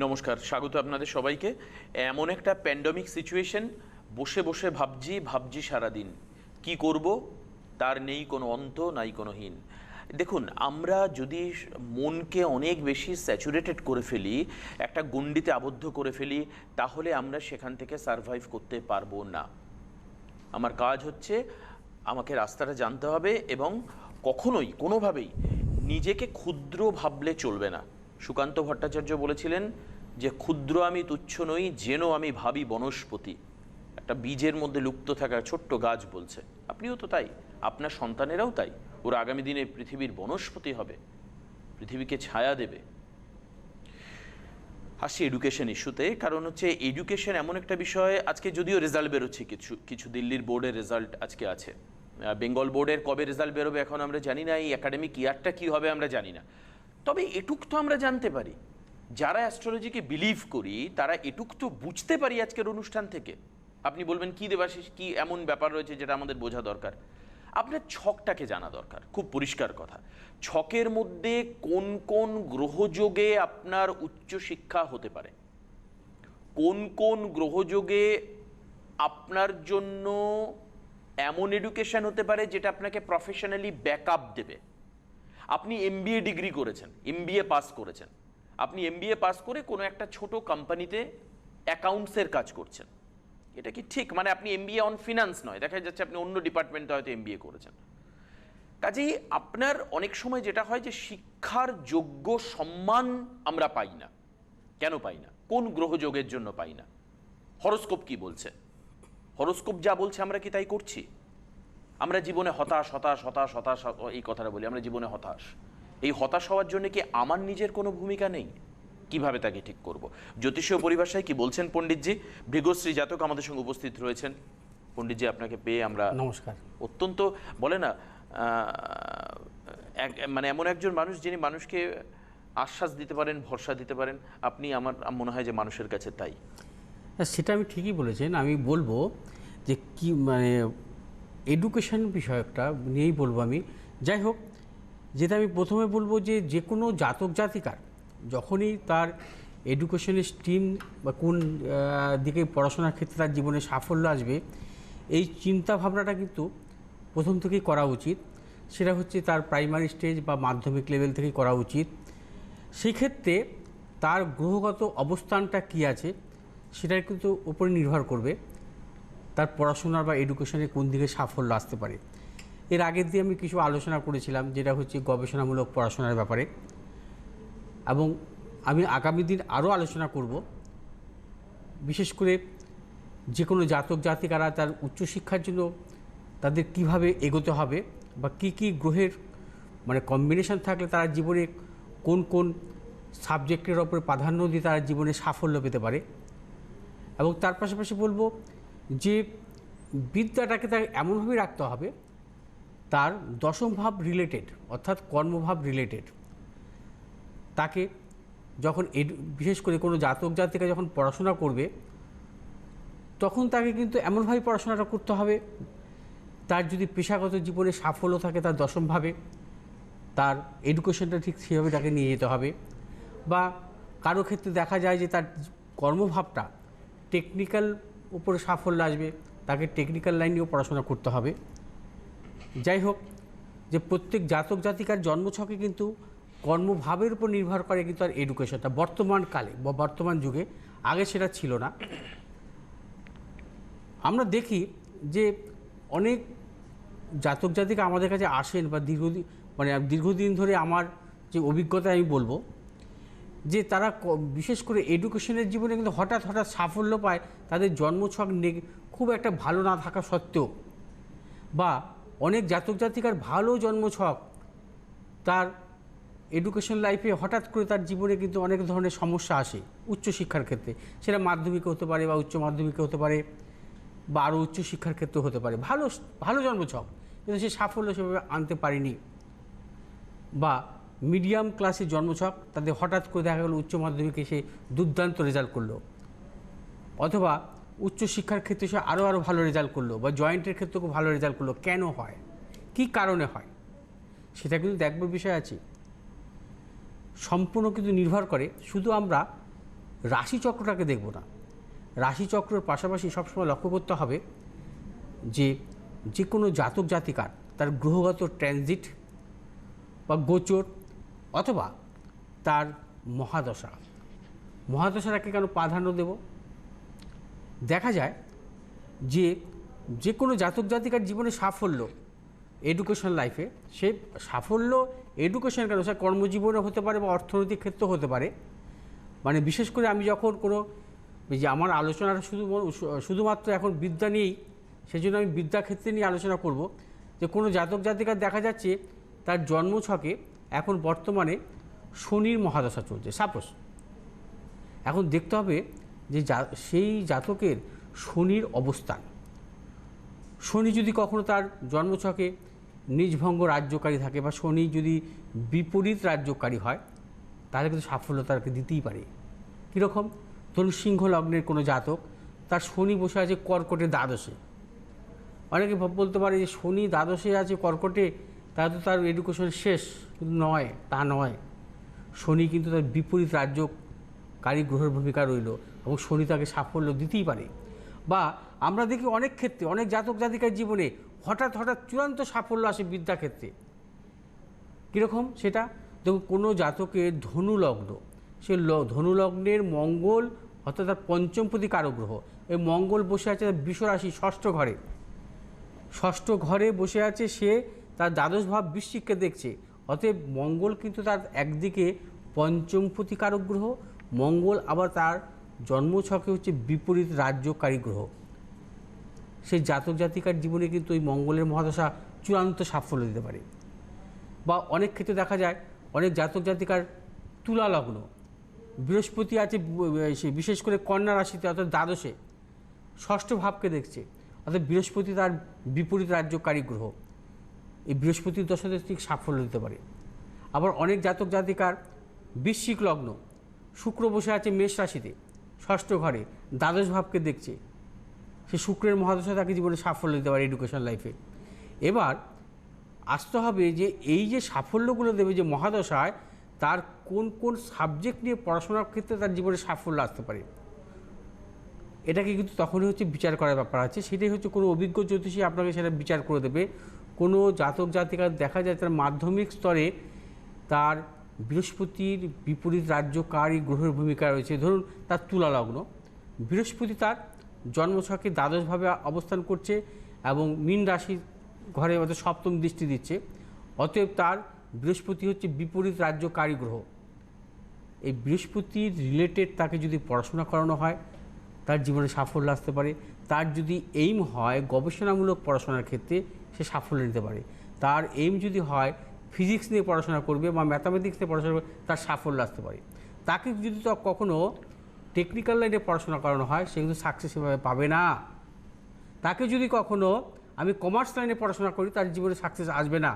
নমস্কার, স্বাগত আপনাদের সবাইকে। এমন একটা প্যান্ডেমিক সিচুয়েশন, বসে বসে ভাবছি সারাদিন কি করব, তার নেই কোনো অন্ত, নাই কোনো হীন। দেখুন, আমরা যদি মনকে অনেক বেশি স্যাচুরেটেড করে ফেলি, একটা গণ্ডিতে আবদ্ধ করে ফেলি, তাহলে আমরা সেখান থেকে সারভাইভ করতে পারবো না। আমার কাজ হচ্ছে আমাকে রাস্তাটা জানতে হবে, এবং কখনোই কোনোভাবেই নিজেকে ক্ষুদ্র ভাবলে চলবে না। সুকান্ত ভট্টাচার্য বলেছিলেন যে, ক্ষুদ্র আমি তুচ্ছ নই, যেন আমি ভাবি বনস্পতি। একটা বীজের মধ্যে লুপ্ত থাকা ছোট্ট গাছ বলছে। আপনিও তো তাই, আপনার সন্তানেরাও তাই। ওরা আগামী দিনে পৃথিবীর বনস্পতি হবে, পৃথিবীকে ছায়া দেবে। আসছি এডুকেশন ইস্যুতে, কারণ হচ্ছে এডুকেশন এমন একটা বিষয়, আজকে যদিও রেজাল্ট বেরোচ্ছে, কিছু দিল্লির বোর্ডের রেজাল্ট আজকে আছে। বেঙ্গল বোর্ডের কবে রেজাল্ট বেরোবে এখন আমরা জানি না, এই একাডেমিক ইয়ারটা কী হবে আমরা জানি না। তবে এটুক তো আমরা জানতে পারি, যারা অ্যাস্ট্রোলজিকে বিলিভ করি তারা এটুক তো বুঝতে পারি আজকের অনুষ্ঠান থেকে। আপনি বলবেন কি দেবাশিস, কি এমন ব্যাপার রয়েছে যেটা আমাদের বোঝা দরকার? আপনার ছকটাকে জানা দরকার, খুব পরিষ্কার কথা। ছকের মধ্যে কোন কোন গ্রহযোগে আপনার উচ্চশিক্ষা হতে পারে, কোন কোন গ্রহযোগে আপনার জন্য এমন এডুকেশন হতে পারে যেটা আপনাকে প্রফেশনালি ব্যাকআপ দেবে। আপনি এমবিএ ডিগ্রি করেছেন, এমবিএ পাস করেছেন, আপনি এমবিএ পাস করে কোনো একটা ছোট কোম্পানিতে অ্যাকাউন্টসের কাজ করছেন, এটা কি ঠিক? মানে আপনি এমবিএ অন ফিনান্স নয়, দেখা যাচ্ছে আপনি অন্য ডিপার্টমেন্টে হয়তো এমবিএ করেছেন। কাজেই আপনার অনেক সময় যেটা হয় যে শিক্ষার যোগ্য সম্মান আমরা পাই না। কেন পাই না? কোন গ্রহযোগের জন্য পাই না? হরোস্কোপ কি বলছে? হরোস্কোপ যা বলছে আমরা কি তাই করছি? আমরা জীবনে হতাশ হতাশ হতাশ হতাশ এই কথাটা বলি, আমরা জীবনে হতাশ। এই হতাশ হওয়ার জন্য কি আমার নিজের কোনো ভূমিকা নেই? কিভাবে তাকে ঠিক করব? জ্যোতিষীয় পরিভাষায় কি বলছেন পণ্ডিতজি? ভৃগশ্রী জাতক আমাদের সঙ্গে উপস্থিত রয়েছেন। পণ্ডিতজি, আপনাকে পেয়ে আমরা নমস্কার। অত্যন্ত, বলে না, মানে এমন একজন মানুষ যিনি মানুষকে আশ্বাস দিতে পারেন, ভরসা দিতে পারেন। আপনি, আমার মনে হয় যে মানুষের কাছে তাই। সেটা আমি ঠিকই বলেছেন। আমি বলবো যে কি মানে এডুকেশন বিষয়কটা নিয়েই বলবো আমি। যাই হোক, যেটা আমি প্রথমে বলবো যে কোনো জাতক জাতিকার যখনই তার এডুকেশনের স্ট্রিম বা কোন দিকে পড়াশোনার ক্ষেত্রে তার জীবনে সাফল্য আসবে, এই চিন্তা ভাবনাটা কিন্তু প্রথম থেকেই করা উচিত। সেটা হচ্ছে তার প্রাইমারি স্টেজ বা মাধ্যমিক লেভেল থেকেই করা উচিত। সেই ক্ষেত্রে তার গ্রহগত অবস্থানটা কী আছে সেটার কিন্তু উপরে নির্ভর করবে তার পড়াশোনার বা এডুকেশনে কোন দিকে সাফল্য আসতে পারে। এর আগের দিয়ে আমি কিছু আলোচনা করেছিলাম, যেটা হচ্ছে গবেষণামূলক পড়াশোনার ব্যাপারে, এবং আমি আগামী দিন আরও আলোচনা করব। বিশেষ করে যে কোনো জাতক জাতিকারা তার উচ্চশিক্ষার জন্য তাদের কিভাবে এগোতে হবে, বা কি কি গ্রহের মানে কম্বিনেশন থাকলে তারা জীবনে কোন কোন সাবজেক্টের ওপরে প্রাধান্য দিয়ে তারা জীবনে সাফল্য পেতে পারে। এবং তার পাশাপাশি বলবো যে বিদ্যাটাকে তাকে এমনভাবে রাখতে হবে তার দশম ভাব রিলেটেড, অর্থাৎ কর্মভাব রিলেটেড। তাকে যখন বিশেষ করে কোনো জাতক জাতিকা যখন পড়াশোনা করবে, তখন তাকে কিন্তু এমনভাবে পড়াশোনাটা করতে হবে, তার যদি পেশাগত জীবনে সাফল্য থাকে তার দশমভাবে, তার এডুকেশনটা ঠিক সেভাবে তাকে নিয়ে যেতে হবে। বা কারো ক্ষেত্রে দেখা যায় যে তার কর্মভাবটা টেকনিক্যাল উপরে সাফল্য আসবে, তাকে টেকনিক্যাল লাইনেও পড়াশোনা করতে হবে। যাই হোক, যে প্রত্যেক জাতক জাতিকার জন্মছকে কিন্তু কর্মভাবের উপর নির্ভর করে কিন্তু আর এডুকেশনটা বর্তমান কালে বা বর্তমান যুগে, আগে সেটা ছিল না। আমরা দেখি যে অনেক জাতক জাতিকা আমাদের কাছে আসেন বা দীর্ঘদিন ধরে আমার যে অভিজ্ঞতা আমি বলবো যে তারা বিশেষ করে এডুকেশনের জীবনে কিন্তু হঠাৎ হঠাৎ সাফল্য পায়, তাদের জন্মছক খুব একটা ভালো না থাকা সত্ত্বেও। বা অনেক জাতক জাতিকার ভালো জন্মছক, তার এডুকেশন লাইফে হঠাৎ করে তার জীবনে কিন্তু অনেক ধরনের সমস্যা আসে উচ্চশিক্ষার ক্ষেত্রে। সেটা মাধ্যমিকে হতে পারে বা উচ্চ মাধ্যমিকে হতে পারে বা আরও উচ্চশিক্ষার ক্ষেত্রে হতে পারে। ভালো ভালো জন্মছক, কিন্তু সে সাফল্য সেভাবে আনতে পারেনি। বা মিডিয়াম ক্লাসের জন্মছক, তাদের হঠাৎ করে দেখা গেল উচ্চ মাধ্যমিকে সে দুর্দান্ত রেজাল্ট করলো, অথবা উচ্চশিক্ষার ক্ষেত্রে সে আরও ভালো রেজাল্ট করলো, বা জয়েন্টের ক্ষেত্রে খুব ভালো রেজাল্ট করলো। কেন হয়, কী কারণে হয়, সেটা কিন্তু দেখবার বিষয় আছে। সম্পূর্ণ কিন্তু নির্ভর করে শুধু আমরা রাশিচক্রটাকে দেখব না। রাশিচক্রের পাশাপাশি সবসময় লক্ষ্য করতে হবে যে যে কোনো জাতক জাতিকার তার গ্রহগত ট্রানজিট বা গোচর অথবা তার মহাদশা, মহাদশাটাকে কেন প্রাধান্য দেব? দেখা যায় যে যে কোনো জাতক জাতিকার জীবনে সাফল্য এডুকেশন লাইফে, সে সাফল্য এডুকেশন কেন, সে কর্মজীবনে হতে পারে বা অর্থনৈতিক ক্ষেত্রেও হতে পারে। মানে বিশেষ করে আমি যখন কোনো যে আমার আলোচনাটা শুধুমাত্র এখন বিদ্যা নিয়েই, সেই জন্য আমি বিদ্যাক্ষেত্রে নিয়ে আলোচনা করব যে কোনো জাতক জাতিকার দেখা যাচ্ছে তার জন্মছকে এখন বর্তমানে শনির মহাদশা চলছে। সাপোজ এখন দেখতে হবে যে সেই জাতকের শনির অবস্থান, শনি যদি কখনো তার জন্মছকে নিজভঙ্গ রাজ্যকারী থাকে বা শনি যদি বিপরীত রাজ্যকারী হয়, তাহলে কিন্তু সাফল্য তাকে দিতেই পারে। কীরকম? ধরুন সিংহ লগ্নের কোনো জাতক, তার শনি বসে আছে কর্কটে দ্বাদশে। অনেকে বলতে পারে যে শনি দ্বাদশে আছে কর্কটে, তাহলে তো তার এডুকেশন শেষ। কিন্তু নয়, তা নয়। শনি কিন্তু তার বিপরীত রাজ্যকারী গ্রহের ভূমিকা রইল এবং শনি তাকে সাফল্য দিতেই পারে। বা আমরা দেখি অনেক ক্ষেত্রে অনেক জাতক জাতিকার জীবনে হঠাৎ চূড়ান্ত সাফল্য আসে বিদ্যাক্ষেত্রে। কীরকম সেটা? দেখুন কোনো জাতকের ধনুলগ্ন, সে ধনুলগ্নের মঙ্গল অর্থাৎ তার পঞ্চমপতি কারক গ্রহ, এই মঙ্গল বসে আছে বৃষরাশি ষষ্ঠ ঘরে, ষষ্ঠ ঘরে বসে আছে, সে তার দ্বাদশ ভাব বৃশ্চিককে দেখছে। অতএব মঙ্গল কিন্তু তার একদিকে পঞ্চমপতি কারক গ্রহ, মঙ্গল আবার তার জন্মছকে হচ্ছে বিপরীত রাজ্যকারী গ্রহ। সেই জাতক জাতিকার জীবনে কিন্তু ওই মঙ্গলের মহাদশা চূড়ান্ত সাফল্য দিতে পারে। বা অনেক ক্ষেত্রে দেখা যায় অনেক জাতক জাতিকার তুলা লগ্ন, বৃহস্পতি আছে বিশেষ করে কন্যা রাশিতে অর্থাৎ দ্বাদশে, ষষ্ঠ ভাবকে দেখছে, অর্থাৎ বৃহস্পতি তার বিপরীত রাজ্যকারী গ্রহ। এই বৃহস্পতির দশাতে ঠিক সাফল্য দিতে পারে। আবার অনেক জাতক জাতিকার বৃশ্চিক লগ্ন, শুক্র বসে আছে মেষ রাশিতে ষষ্ঠ ঘরে, দ্বাদশ ভাবকে দেখছে, সে শুক্রের মহাদশা তাকে জীবনে সাফল্য দিতে পারে এডুকেশন লাইফে। এবার আসতে হবে যে এই যে সাফল্যগুলো দেবে যে মহাদশায়, তার কোন কোন সাবজেক্ট নিয়ে পড়াশোনার ক্ষেত্রে তার জীবনে সাফল্য আসতে পারে, এটাকে কিন্তু তখনই হচ্ছে বিচার করার ব্যাপার আছে। সেটাই হচ্ছে কোনো অভিজ্ঞ জ্যোতিষী আপনাকে সেটা বিচার করে দেবে। কোনো জাতক জাতিকার দেখা যায় তার মাধ্যমিক স্তরে তার বৃহস্পতির বিপরীত রাজ্যকারী গ্রহের ভূমিকা রয়েছে। ধরুন তার তুলা লগ্ন, বৃহস্পতি তার জন্মছকে দ্বাদশভাবে অবস্থান করছে এবং মীন রাশি ঘরে অর্থাৎ সপ্তম দৃষ্টি দিচ্ছে। অতএব তার বৃহস্পতি হচ্ছে বিপরীত রাজ্যকারী গ্রহ। এই বৃহস্পতির রিলেটেড তাকে যদি পড়াশোনা করানো হয়, তার জীবনে সাফল্য আসতে পারে। তার যদি এইম হয় গবেষণামূলক পড়াশোনার ক্ষেত্রে, সে সাফল্য নিতে পারে। তার এইম যদি হয় ফিজিক্স নিয়ে পড়াশোনা করবে বা ম্যাথামেটিক্স নিয়ে পড়াশোনা করবে, তার সাফল্য আসতে পারে। তাকে যদি তো কখনও টেকনিক্যাল লাইনে পড়াশোনা করানো হয়, সে কিন্তু সাকসেস সেভাবে পাবে না। তাকে যদি কখনও আমি কমার্স লাইনে পড়াশোনা করি, তার জীবনে সাকসেস আসবে না।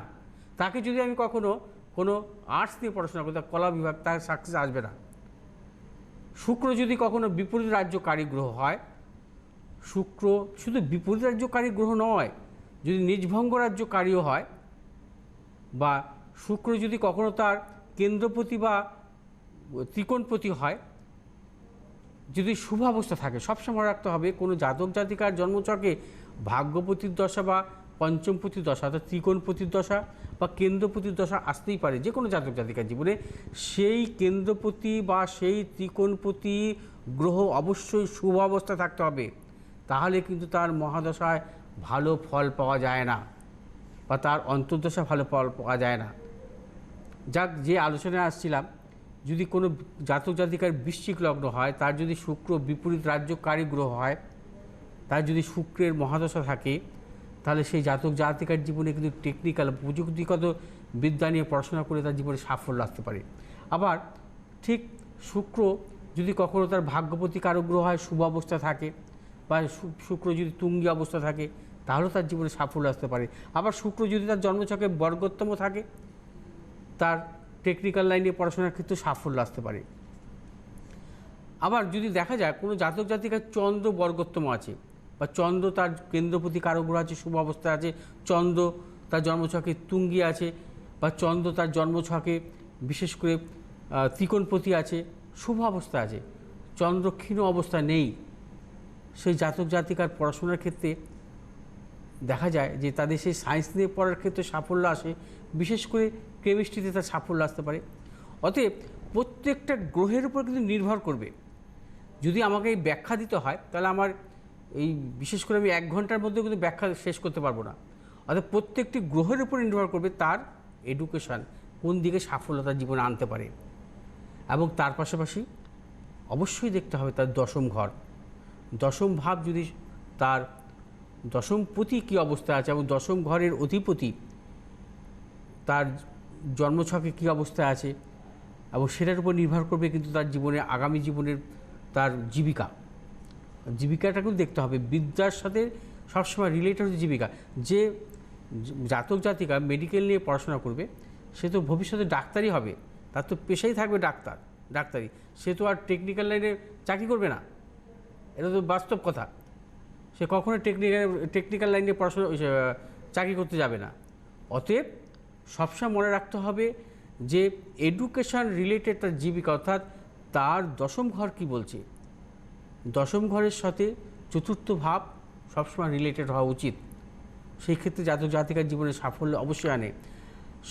তাকে যদি আমি কখনও কোনো আর্টস নিয়ে পড়াশোনা করি, তার কলা বিভাগ, তার সাকসেস আসবে না। শুক্র যদি কখনো বিপরীত রাজ্যকারী গ্রহ হয়, শুক্র শুধু বিপরীত রাজ্যকারী গ্রহ নয়, যদি নিজভঙ্গ রাজ্যকারীও হয়, বা শুক্র যদি কখনো তার কেন্দ্রপতি বা ত্রিকোণপতি হয়, যদি শুভাবস্থা থাকে, সবসময় রাখতে হবে কোনো জাতক জাতিকার জন্মচকে ভাগ্যপতির দশা বা পঞ্চমপতির দশা অর্থাৎ ত্রিকোণপতির দশা বা কেন্দ্রপতির দশা আসতেই পারে যে কোনো জাতক জাতিকার জীবনে। সেই কেন্দ্রপতি বা সেই ত্রিকোণপতি গ্রহ অবশ্যই শুভ অবস্থা থাকতে হবে, তাহলে কিন্তু তার মহাদশায় ভালো ফল পাওয়া যায় না বা তার অন্তর্দশা ভালো ফল পাওয়া যায় না। যাক, যে আলোচনায় আসছিলাম, যদি কোনো জাতক জাতিকার বৃশ্চিক লগ্ন হয়, তার যদি শুক্র বিপরীত রাজ্যকারী গ্রহ হয়, তার যদি শুক্রের মহাদশা থাকে, তাহলে সেই জাতক জাতিকার জীবনে কিন্তু টেকনিক্যাল প্রযুক্তিগত বিদ্যা নিয়ে পড়াশোনা করে তার জীবনে সাফল্য আসতে পারে। আবার ঠিক শুক্র যদি কখনো তার ভাগ্যপতি কারক গ্রহ হয়, শুভ অবস্থা থাকে, বা শুক্র যদি তুঙ্গি অবস্থা থাকে, তাহলেও তার জীবনে সাফল্য আসতে পারে। আবার শুক্র যদি তার জন্মছকে বর্গোত্তম থাকে, তার টেকনিক্যাল লাইনে পড়াশোনার ক্ষেত্রে সাফল্য আসতে পারে। আবার যদি দেখা যায় কোনো জাতক জাতিকার চন্দ্র বর্গোত্তম আছে বা চন্দ্র তার কেন্দ্রপতি কারক গ্রহ আছে, শুভ অবস্থায় আছে, চন্দ্র তার জন্মছকে তুঙ্গি আছে, বা চন্দ্র তার জন্মছকে বিশেষ করে ত্রিকোণপতি আছে, শুভ অবস্থা আছে, চন্দ্রক্ষীণ অবস্থা নেই, সেই জাতক জাতিকার পড়াশোনার ক্ষেত্রে দেখা যায় যে তাদের সেই সায়েন্স নিয়ে পড়ার ক্ষেত্রে সাফল্য আসে, বিশেষ করে কেমিস্ট্রিতে তার সাফল্য আসতে পারে। অতএব প্রত্যেকটা গ্রহের উপর কিন্তু নির্ভর করবে। যদি আমাকে এই ব্যাখ্যা দিতে হয় তাহলে আমার এই বিশেষ করে আমি 1 ঘন্টার মধ্যে কিন্তু ব্যাখ্যা শেষ করতে পারবো না। অর্থাৎ প্রত্যেকটি গ্রহের উপর নির্ভর করবে তার এডুকেশান কোন দিকে সাফল্যতা জীবনে আনতে পারে। এবং তার পাশাপাশি অবশ্যই দেখতে হবে তার দশম ঘর, দশম ভাব যদি তার দশমপতি কী অবস্থায় আছে এবং দশম ঘরের অধিপতি তার জন্মছকে কী অবস্থায় আছে, এবং সেটার উপর নির্ভর করবে কিন্তু তার জীবনে আগামী জীবনের তার জীবিকাটা কিন্তু দেখতে হবে। বিদ্যার সাথে সবসময় রিলেটেড হচ্ছে জীবিকা। যে জাতক জাতিকা মেডিকেল নিয়ে পড়াশোনা করবে সে তো ভবিষ্যতে ডাক্তারই হবে, তার তো পেশাই থাকবে ডাক্তারি, সে তো আর টেকনিক্যাল লাইনে চাকরি করবে না, এটা তো বাস্তব কথা। সে কখনো টেকনিক্যাল লাইনে পড়াশোনা চাকরি করতে যাবে না। অতএব সবসময় মনে রাখতে হবে যে এডুকেশান রিলেটেড তার জীবিকা, অর্থাৎ তার দশম ঘর কী বলছে, দশম ঘরের সাথে চতুর্থ ভাব সবসময় রিলেটেড হওয়া উচিত। সেই ক্ষেত্রে জাতক জাতিকার জীবনে সাফল্য অবশ্যই আনে।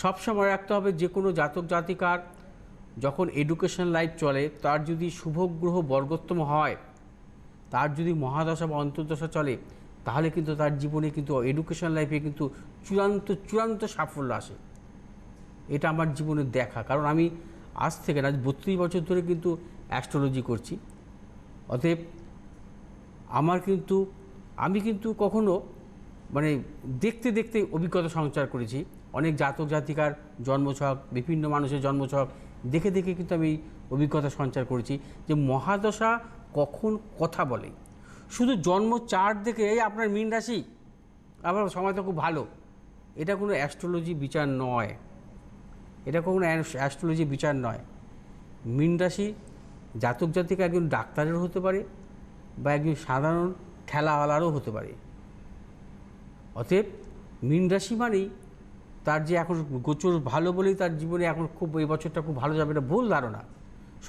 সবসময় মনে রাখতে হবে যে কোনো জাতক জাতিকার যখন এডুকেশন লাইফ চলে তার যদি শুভ গ্রহ বর্গোত্তম হয়, তার যদি মহাদশা বা অন্তর্দশা চলে, তাহলে কিন্তু তার জীবনে কিন্তু এডুকেশন লাইফে কিন্তু চূড়ান্ত সাফল্য আসে। এটা আমার জীবনে দেখা, কারণ আমি আজ থেকে না 32 বছর ধরে কিন্তু অ্যাস্ট্রোলজি করছি। অতএব আমি কিন্তু কখনো মানে দেখতে দেখতে অভিজ্ঞতা সঞ্চার করেছি। অনেক জাতক জাতিকার জন্মছক, বিভিন্ন মানুষের জন্মছক দেখে দেখে কিন্তু আমি অভিজ্ঞতা সঞ্চার করেছি যে মহাদশা কখন কথা বলে। শুধু জন্ম চার্ট দেখে এই আপনার মীন রাশি, আবার সময়টা খুব ভালো, এটা কোনো অ্যাস্ট্রোলজি বিচার নয়, এটা কোনো অ্যাস্ট্রোলজি বিচার নয়। মীন রাশি জাতক জাতিকা একজন ডাক্তারেরও হতে পারে বা একজন সাধারণ ঠেলাওয়ালারও হতে পারে। অতএব মীন রাশি মানেই তার যে এখন গোচর ভালো বলেই তার জীবনে এখন খুব এই বছরটা খুব ভালো যাবে, এটা ভুল ধারণা,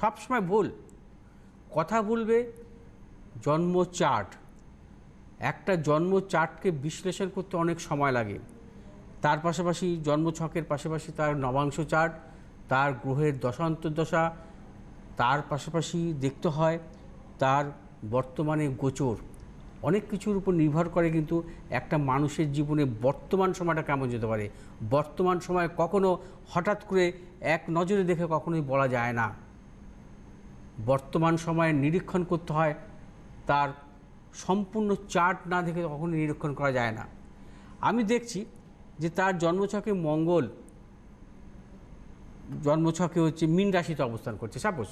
সবসময় ভুল কথা বলবে। জন্ম চার্ট, একটা জন্ম চার্টকে বিশ্লেষণ করতে অনেক সময় লাগে। তার পাশাপাশি জন্মছকের পাশাপাশি তার নবাংশ চার্ট, তার গ্রহের দশান্তর্দশা, তার পাশাপাশি দেখতে হয় তার বর্তমানে গোচর, অনেক কিছুর উপর নির্ভর করে কিন্তু একটা মানুষের জীবনে বর্তমান সময়টা কেমন যেতে পারে। বর্তমান সময় কখনো হঠাৎ করে এক নজরে দেখে কখনোই বলা যায় না। বর্তমান সময়ে নিরীক্ষণ করতে হয়, তার সম্পূর্ণ চার্ট না দেখে কখনো নিরীক্ষণ করা যায় না। আমি দেখছি যে তার জন্মছকে মঙ্গল জন্মছকে হচ্ছে মীন রাশিতে অবস্থান করছে সাপোজ,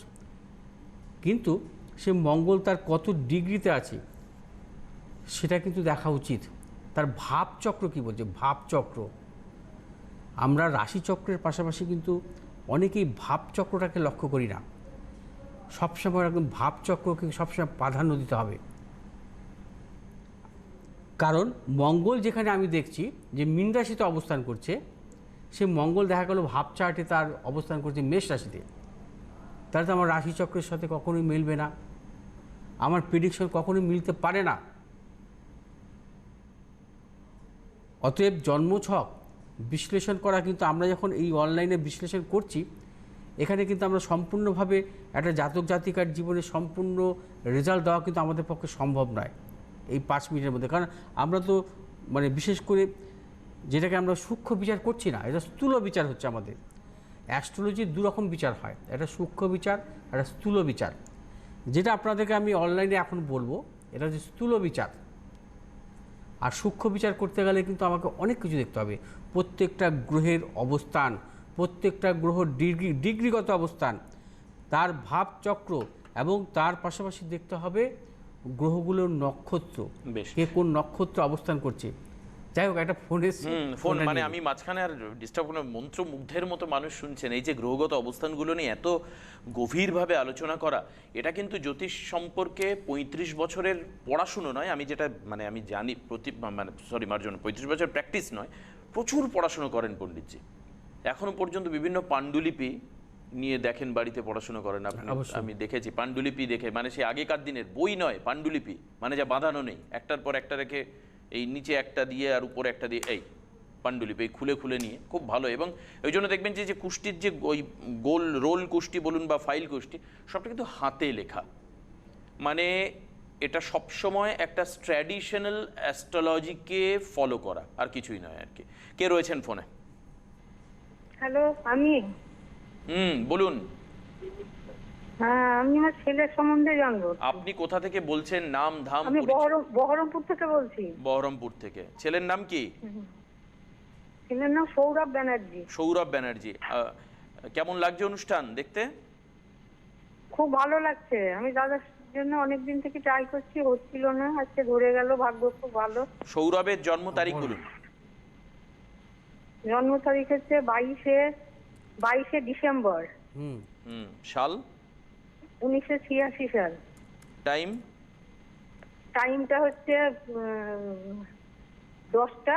কিন্তু সে মঙ্গল তার কত ডিগ্রিতে আছে সেটা কিন্তু দেখা উচিত। তার ভাবচক্র কী বলছে, ভাবচক্র, আমরা রাশিচক্রের পাশাপাশি কিন্তু অনেকেই ভাবচক্রটাকে লক্ষ্য করি না। সবসময় একদম ভাবচক্রকে সবসময় প্রাধান্য দিতে হবে, কারণ মঙ্গল যেখানে আমি দেখছি যে মীন রাশিতে অবস্থান করছে, সে মঙ্গল দেখা গেল ভাব চার্টে তার অবস্থান করছে মেষ রাশিতে, তাহলে তো আমার রাশিচক্রের সাথে কখনোই মিলবে না, আমার প্রেডিকশন কখনোই মিলতে পারে না। অতএব জন্মছক বিশ্লেষণ করা কিন্তু আমরা যখন এই অনলাইনে বিশ্লেষণ করছি, এখানে কিন্তু আমরা সম্পূর্ণভাবে একটা জাতক জাতিকার জীবনে সম্পূর্ণ রেজাল্ট দেওয়া কিন্তু আমাদের পক্ষে সম্ভব নয় এই 5 মিনিটের মধ্যে। কারণ আমরা তো মানে বিশেষ করে যেটাকে আমরা সূক্ষ্ম বিচার করছি না, এটা স্থূল বিচার হচ্ছে আমাদের। অ্যাস্ট্রোলজির 2 রকম বিচার হয়, একটা সূক্ষ্ম বিচার, একটা স্থূল বিচার। যেটা আপনাদেরকে আমি অনলাইনে এখন বলবো এটা হচ্ছে স্থূল বিচার। আর সূক্ষ্ম বিচার করতে গেলে কিন্তু আমাকে অনেক কিছু দেখতে হবে, প্রত্যেকটা গ্রহের অবস্থান, প্রত্যেকটা গ্রহ ডিগ্রিগত অবস্থান, তার ভাবচক্র, এবং তার পাশাপাশি দেখতে হবে গ্রহগুলোর নক্ষত্র, কে কোন নক্ষত্র অবস্থান করছে। যাই হোক, একটা ফোন মানে আমি মাঝখানে আর ডিস্টার্ব কোনো মন্ত্রমুগ্ধের মতো মানুষ শুনছেন। এই যে গ্রহগত অবস্থানগুলো নিয়ে এত গভীরভাবে আলোচনা করা, এটা কিন্তু জ্যোতিষ সম্পর্কে 35 বছরের পড়াশুনো নয়, আমি যেটা মানে আমি জানি মার্জন 35 বছর প্র্যাকটিস নয়, প্রচুর পড়াশুনো করেন পণ্ডিতজি। এখনো পর্যন্ত বিভিন্ন পাণ্ডুলিপি নিয়ে দেখেন, বাড়িতে পড়াশোনা করেন আপনি, অবশ্যই। আমি দেখেছি পাণ্ডুলিপি দেখে, মানে সে আগেকার দিনের বই নয়, পাণ্ডুলিপি মানে যা বাঁধানো নেই, একটার পর একটা রেখে এই নিচে একটা দিয়ে আর উপরে একটা দিয়ে, এই পাণ্ডুলিপি এই খুলে খুলে নিয়ে খুব ভালো। এবং ওই জন্য দেখবেন যে যে কুষ্টির যে ওই গোল রোল কুষ্টি বলুন বা ফাইল কুষ্টি, সবটা কিন্তু হাতে লেখা, মানে এটা সবসময় একটা ট্র্যাডিশনাল অ্যাস্ট্রোলজিকে ফলো করা, আর কিছুই নয় আর কি। কে রয়েছেন ফোনে? হ্যালো, আমি বলুন। হ্যাঁ, আমি আমার ছেলের সম্বন্ধে জানবো। আপনি কোথা থেকে বলছেন? নাম ধাম আমি পরিচয়? বহরমপুর থেকে বলছি। বহরমপুর থেকে। ছেলের নাম কি? ছেলের নাম সৌরভ ব্যানার্জি। সৌরভ ব্যানার্জি। কেমন লাগছে অনুষ্ঠান দেখতে? খুব ভালো লাগছে। আমি দাদার জন্য অনেকদিন থেকে ট্রাই করছি, হচ্ছিল না, আজকে ধরে গেল, ভাগ্য খুব ভালো। সৌরভের জন্ম তারিখ বলুন। জন্ম তারিখ হচ্ছে 22শে ডিসেম্বর হুম। সাল? 1986 সাল। টাইম? টাইমটা হচ্ছে 10টা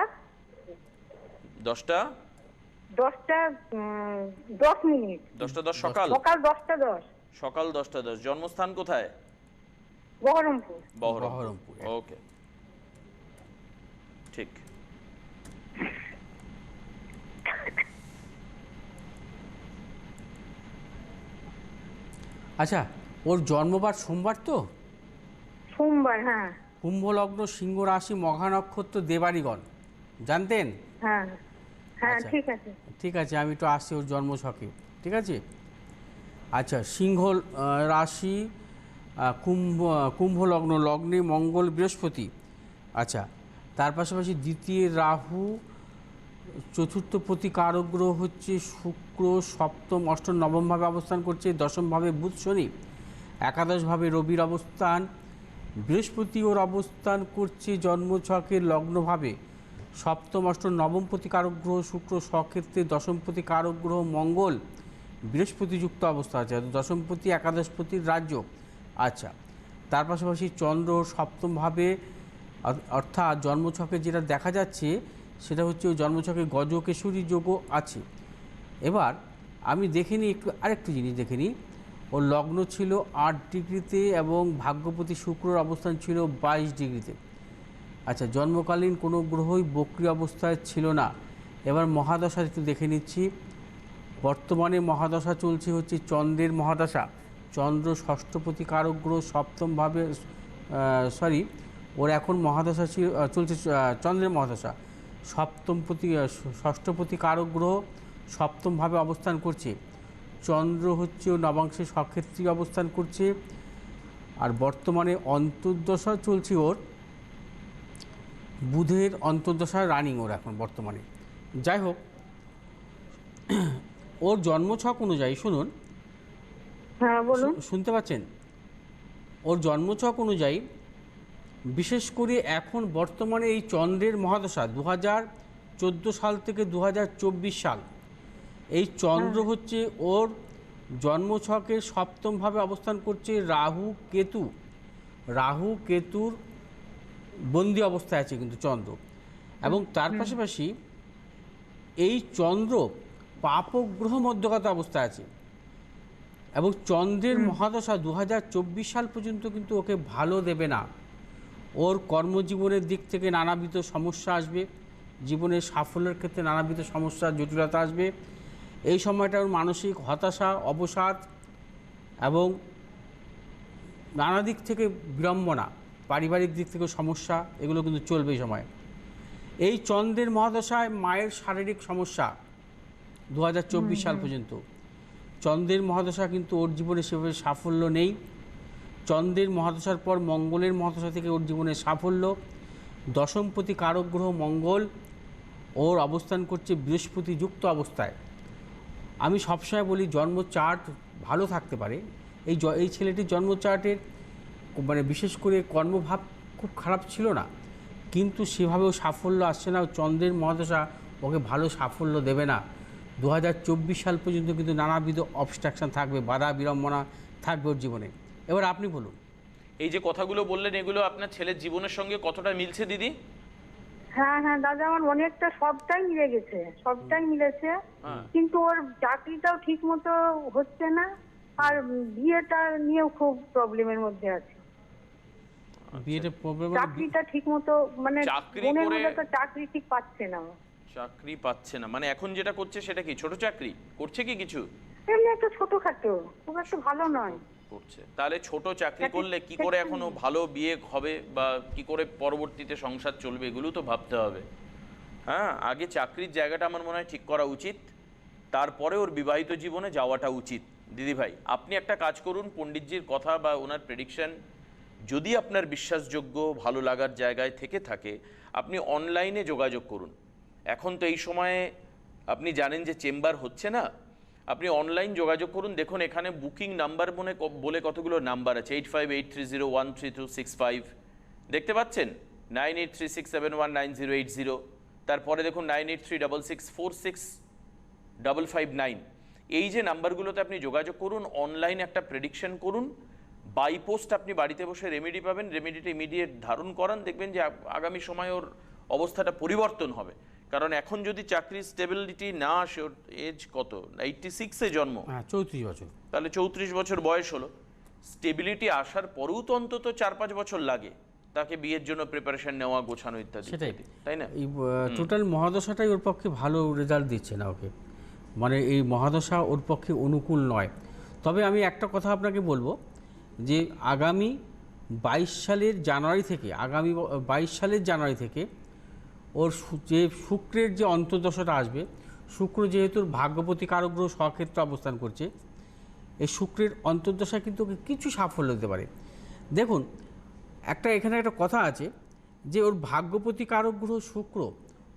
10 মিনিট। 10টা 10 সকাল? সকাল 10টা 10। সকাল 10টা 10। জন্মস্থান কোথায়? বহরমপুর। বহরমপুর। ওকে, ঠিক। আচ্ছা, ওর জন্মবার সোমবার তো? সোমবার, হ্যাঁ। কুম্ভ লগ্ন, সিংহ রাশি, মঘা নক্ষত্র, দেবাড়িগণ, জানতেন? হ্যাঁ হ্যাঁ, আচ্ছা। ঠিক আছে। ঠিক আছে, আমি একটু আসছি ওর জন্ম ছকে, ঠিক আছে? আচ্ছা, সিংহ রাশি, কুম্ভ লগ্ন, লগ্নে মঙ্গল বৃহস্পতি। আচ্ছা, তার পাশাপাশি দ্বিতীয় রাহু, চতুর্থ প্রতি কারক গ্রহ হচ্ছে শুক্র, সপ্তম অষ্টম নবমভাবে অবস্থান করছে, দশমভাবে বুধ শনি, একাদশভাবে রবির অবস্থান, বৃহস্পতি ওর অবস্থান করছে জন্মছকের লগ্নভাবে, সপ্তম অষ্টম নবম প্রতি কারক গ্রহ শুক্র, স্বক্ষেত্রে দশমপতি কারক গ্রহ মঙ্গল, বৃহস্পতি যুক্ত অবস্থা আছে, দশমপতি একাদশপতির রাজ্য। আচ্ছা, তার পাশাপাশি চন্দ্র সপ্তমভাবে, অর্থাৎ জন্মছকে যেটা দেখা যাচ্ছে সেটা হচ্ছে ওই জন্মছকে গজকেশরী যোগও আছে। এবার আমি দেখে নিই আরেকটু জিনিস দেখে নিই। ওর লগ্ন ছিল 8 ডিগ্রিতে এবং ভাগ্যপতি শুক্রর অবস্থান ছিল 22 ডিগ্রিতে। আচ্ছা, জন্মকালীন কোনো গ্রহই বক্রী অবস্থায় ছিল না। এবার মহাদশা একটু দেখে নিচ্ছি। বর্তমানে মহাদশা চলছে হচ্ছে চন্দ্রের মহাদশা। চন্দ্র ষষ্ঠপতি কারক গ্রহ সপ্তমভাবে, ওর এখন মহাদশা চলছে চন্দ্রের মহাদশা, ষষ্ঠপতি কারক গ্রহ সপ্তমভাবে অবস্থান করছে। চন্দ্র হচ্ছে ও নবাংশে স্বক্ষেত্রী অবস্থান করছে। আর বর্তমানে অন্তর্দশা চলছে ওর, বুধের অন্তর্দশা রানিং ওর এখন বর্তমানে। যাই হোক, ওর জন্মছক অনুযায়ী শুনুন। হ্যাঁ, বলুন। শুনতে পাচ্ছেন? ওর জন্মছক অনুযায়ী বিশেষ করে এখন বর্তমানে এই চন্দ্রের মহাদশা 2014 সাল থেকে 2024 সাল, এই চন্দ্র হচ্ছে ওর জন্মছকের সপ্তমভাবে অবস্থান করছে রাহু কেতুর বন্দি অবস্থায় আছে কিন্তু চন্দ্র। এবং তার পাশাপাশি এই চন্দ্র পাপগ্রহ মধ্যগত অবস্থায় আছে এবং চন্দ্রের মহাদশা 2024 সাল পর্যন্ত কিন্তু ওকে ভালো দেবে না। ওর কর্মজীবনের দিক থেকে নানাবিধ সমস্যা আসবে, জীবনের সাফল্যের ক্ষেত্রে নানাবিধ সমস্যা জটিলতা আসবে। এই সময়টা ওর মানসিক হতাশা, অবসাদ এবং নানা দিক থেকে বিড়ম্বনা, পারিবারিক দিক থেকে সমস্যা, এগুলো কিন্তু চলবে এই সময়। এই চন্দ্রের মহাদশায় মায়ের শারীরিক সমস্যা 2024 সাল পর্যন্ত। চন্দ্রের মহাদশা কিন্তু ওর জীবনে সেভাবে সাফল্য নেই। চন্দ্রের মহাদশার পর মঙ্গলের মহাদশা থেকে ওর জীবনে সাফল্য। দশমপতি কারক গ্রহ মঙ্গল ওর অবস্থান করছে বৃহস্পতি যুক্ত অবস্থায়। আমি সবসময় বলি জন্ম চার্ট ভালো থাকতে পারে, এই ছেলেটির জন্ম চার্টের মানে বিশেষ করে কর্মভাব খুব খারাপ ছিল না, কিন্তু সেভাবেও সাফল্য আসছে না। চন্দ্রের মহাদশা ওকে ভালো সাফল্য দেবে না। 2024 সাল পর্যন্ত কিন্তু নানাবিধ অবস্ট্রাকশন থাকবে, বাধা বিড়ম্বনা থাকবে ওর জীবনে। এবার আপনি বলুন। এই যে কথাগুলো বললেন, এগুলো আপনার ছেলের জীবনের সঙ্গে কতটা মিলছে দিদি? হ্যাঁ হ্যাঁ দাদা, আমার অনেকটা সবটাই মিলে গেছে, সবটাই মিলেছে, হ্যাঁ। কিন্তু ওর চাকরিটাও ঠিক মতো হচ্ছে না, আর বিয়েটা নিয়েও খুব প্রবলেমের মধ্যে আছে। বিয়েটা প্রবলেম চাকরিটা ঠিক মতো মানে চাকরি বোনের করে- মধ্যে তো চাকরি ঠিক পাচ্ছে না ও। চাকরি পাচ্ছে না মানে এখন যেটা করছে সেটা কি ছোট চাকরি করছে কি কিছু এমনি একটা ছোটখাটো, খুব একটা ভালো নয়। করছে? তাহলে ছোট চাকরি করলে কি করে এখনো ভালো বিয়ে হবে বা কি করে পরবর্তীতে সংসার চলবে এগুলো তো ভাবতে হবে। হ্যাঁ, আগে চাকরির জায়গাটা আমার মনে হয় ঠিক করা উচিত, তারপরে ওর বিবাহিত জীবনে যাওয়াটা উচিত। দিদিভাই আপনি একটা কাজ করুন, পণ্ডিতজির কথা বা ওনার প্রেডিকশন যদি আপনার বিশ্বাসযোগ্য ভালো লাগার জায়গায় থেকে থাকে আপনি অনলাইনে যোগাযোগ করুন। এখন তো এই সময়ে আপনি জানেন যে চেম্বার হচ্ছে না, আপনি অনলাইন যোগাযোগ করুন। দেখুন এখানে বুকিং নাম্বার বলে কতগুলো নাম্বার আছে, 8583013265 দেখতে পাচ্ছেন, 9836719080, তারপরে দেখুন 9836646559। এই যে নাম্বারগুলোতে আপনি যোগাযোগ করুন, অনলাইন একটা প্রেডিকশন করুন, বাই পোস্ট আপনি বাড়িতে বসে রেমেডি পাবেন, রেমেডিটা ইমিডিয়েট ধারণ করান, দেখবেন যে আগামী সময়ে ওর অবস্থাটা পরিবর্তন হবে। কারণ এখন যদি চাকরির স্টেবিলিটি না আসে, ওর এজ কত, 86-এ জন্ম, হ্যাঁ 34 বছর। তাহলে 34 বছর বয়স হলো। স্টেবিলিটি আসার পরেও তো অন্তত 4-5 বছর লাগে তাকে বিয়ের জন্য প্রিপারেশন নেওয়া, গোছানো ইত্যাদি সেটাই, ইত্যাদি, তাই না? এই টোটাল মহাদশাটাই ওর পক্ষে ভালো রেজাল্ট দিচ্ছে না ওকে, মানে এই মহাদশা ওর পক্ষে অনুকূল নয়। তবে আমি একটা কথা আপনাকে বলবো যে আগামী 22 সালের জানুয়ারি থেকে ওর যে শুক্রের যে অন্তর্দশাটা আসবে, শুক্র যেহেতু ভাগ্যপতি কারক গ্রহ স্বক্ষেত্রে অবস্থান করছে, এই শুক্রের অন্তর্দশা কিন্তু ওকে কিছু সাফল্য দিতে পারে। দেখুন এখানে একটা কথা আছে যে ওর ভাগ্যপতি কারক গ্রহ শুক্র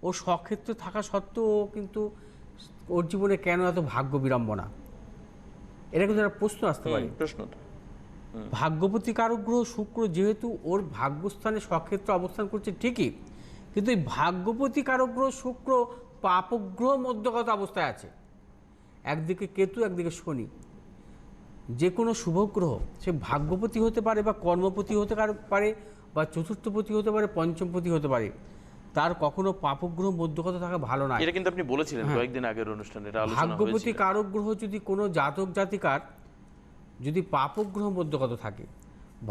ও স্বক্ষেত্রে থাকা সত্ত্বেও ও কিন্তু ওর জীবনে কেন এত ভাগ্য বিড়ম্বনা, এটা কিন্তু একটা প্রশ্ন আসতে পারে। প্রশ্ন তো। ভাগ্যপতি কারক গ্রহ শুক্র যেহেতু ওর ভাগ্যস্থানে স্বক্ষেত্রে অবস্থান করছে ঠিকই, কিন্তু এই ভাগ্যপতি কারক গ্রহ শুক্র পাপগ্রহ মধ্যগত অবস্থায় আছে, একদিকে কেতু একদিকে শনি। যে কোনো শুভগ্রহ সে ভাগ্যপতি হতে পারে বা কর্মপতি হতে পারে বা চতুর্থপতি হতে পারে, পঞ্চমপতি হতে পারে, তার কখনো পাপগ্রহ মধ্যগত থাকা ভালো নয়। এটা কিন্তু আপনি বলেছিলেন কয়েকদিন আগের অনুষ্ঠানে, এটা আলোচনা ভাগ্যপতি হয়েছিল। কারক গ্রহ যদি কোনো জাতক জাতিকার যদি পাপগ্রহ মধ্যগত থাকে,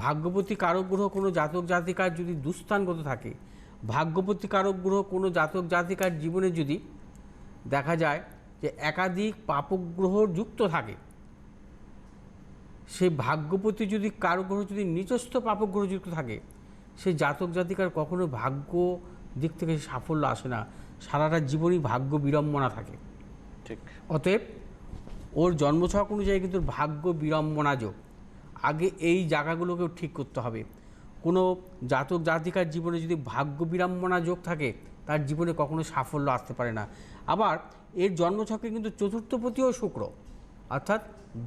ভাগ্যপতি কারক গ্রহ কোনো জাতক জাতিকার যদি দুস্থানগত থাকে, ভাগ্যপতি কারক গ্রহ কোনো জাতক জাতিকার জীবনে যদি দেখা যায় যে একাধিক পাপগ্রহ যুক্ত থাকে, সেই ভাগ্যপতি যদি কারক গ্রহ যদি নিচস্থ পাপগ্রহ যুক্ত থাকে, সেই জাতক জাতিকার কখনো ভাগ্য দিক থেকে সাফল্য আসে না, সারাটা জীবনই ভাগ্য বিড়ম্বনা থাকে। ঠিক। অতএব ওর জন্মছক অনুযায়ী কিন্তু ভাগ্য বিড়ম্বনা যোগ, আগে এই জায়গাগুলোকেও ঠিক করতে হবে। কোনো জাতক জাতিকার জীবনে যদি ভাগ্য বিড়ম্বনা যোগ থাকে, তার জীবনে কখনো সাফল্য আসতে পারে না। আবার এর জন্মছকে কিন্তু চতুর্থপতিও শুক্র, অর্থাৎ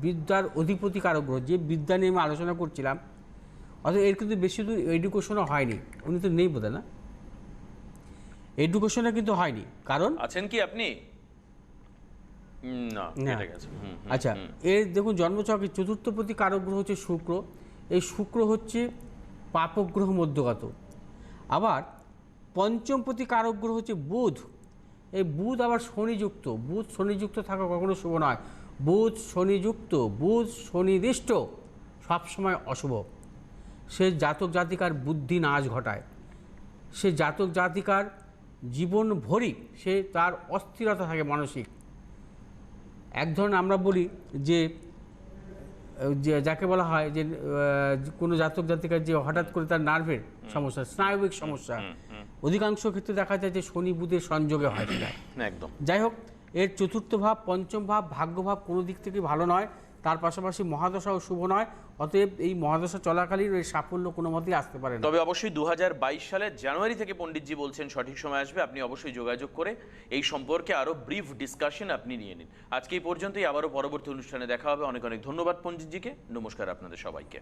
বিদ্যার অধিপতি কারক গ্রহ, যে বিদ্যা নিয়ে আমি আলোচনা করছিলাম। অর্থাৎ এর কিন্তু বেশি দূর এডুকেশনও হয়নি, উনি তো নেই বোধ হয় না, এডুকেশনে কিন্তু হয়নি। কারণ আছেন কি আপনি? না, কেটে গেছে। আচ্ছা, এর দেখুন জন্মছকে চতুর্থপতি কারক গ্রহ হচ্ছে শুক্র, এই শুক্র হচ্ছে পাপগ্রহ মধ্যগত। আবার পঞ্চমপতি কারক গ্রহ হচ্ছে বুধ, এই বুধ আবার শনিযুক্ত, বুধ শনিযুক্ত থাকা কখনো শুভ নয়। বুধ শনিযুক্ত, বুধ শনিদৃষ্ট সবসময় অশুভ। সে জাতক জাতিকার বুদ্ধি নাশ ঘটায়, সে জাতক জাতিকার জীবন ভরি সে তার অস্থিরতা থাকে মানসিক। এক ধরনের আমরা বলি যে যাকে বলা হয় যে কোনো জাতক জাতিকার যে হঠাৎ করে তার নার্ভের সমস্যা, স্নায়বিক সমস্যা, অধিকাংশ ক্ষেত্রে দেখা যায় যে শনি বুধের সংযোগে হয় সেটা। একদম। যাই হোক, এর চতুর্থ ভাব পঞ্চম ভাব ভাগ্যভাব কোনো দিক থেকে ভালো নয়, তার পাশাপাশি মহাদশাও শুভ নয়। অতএব এই মহাদশা চলাকালীন এই সাফল্য কোনো মতেই আসতে পারে না। তবে অবশ্যই 2022 সালের জানুয়ারি থেকে পণ্ডিতজি বলছেন সঠিক সময় আসবে, আপনি অবশ্যই যোগাযোগ করে এই সম্পর্কে আরো ব্রিফ ডিসকাশন আপনি নিয়ে নিন। আজকে এই পর্যন্তই, আবারও পরবর্তী অনুষ্ঠানে দেখা হবে। অনেক অনেক ধন্যবাদ পণ্ডিতজিকে, নমস্কার আপনাদের সবাইকে।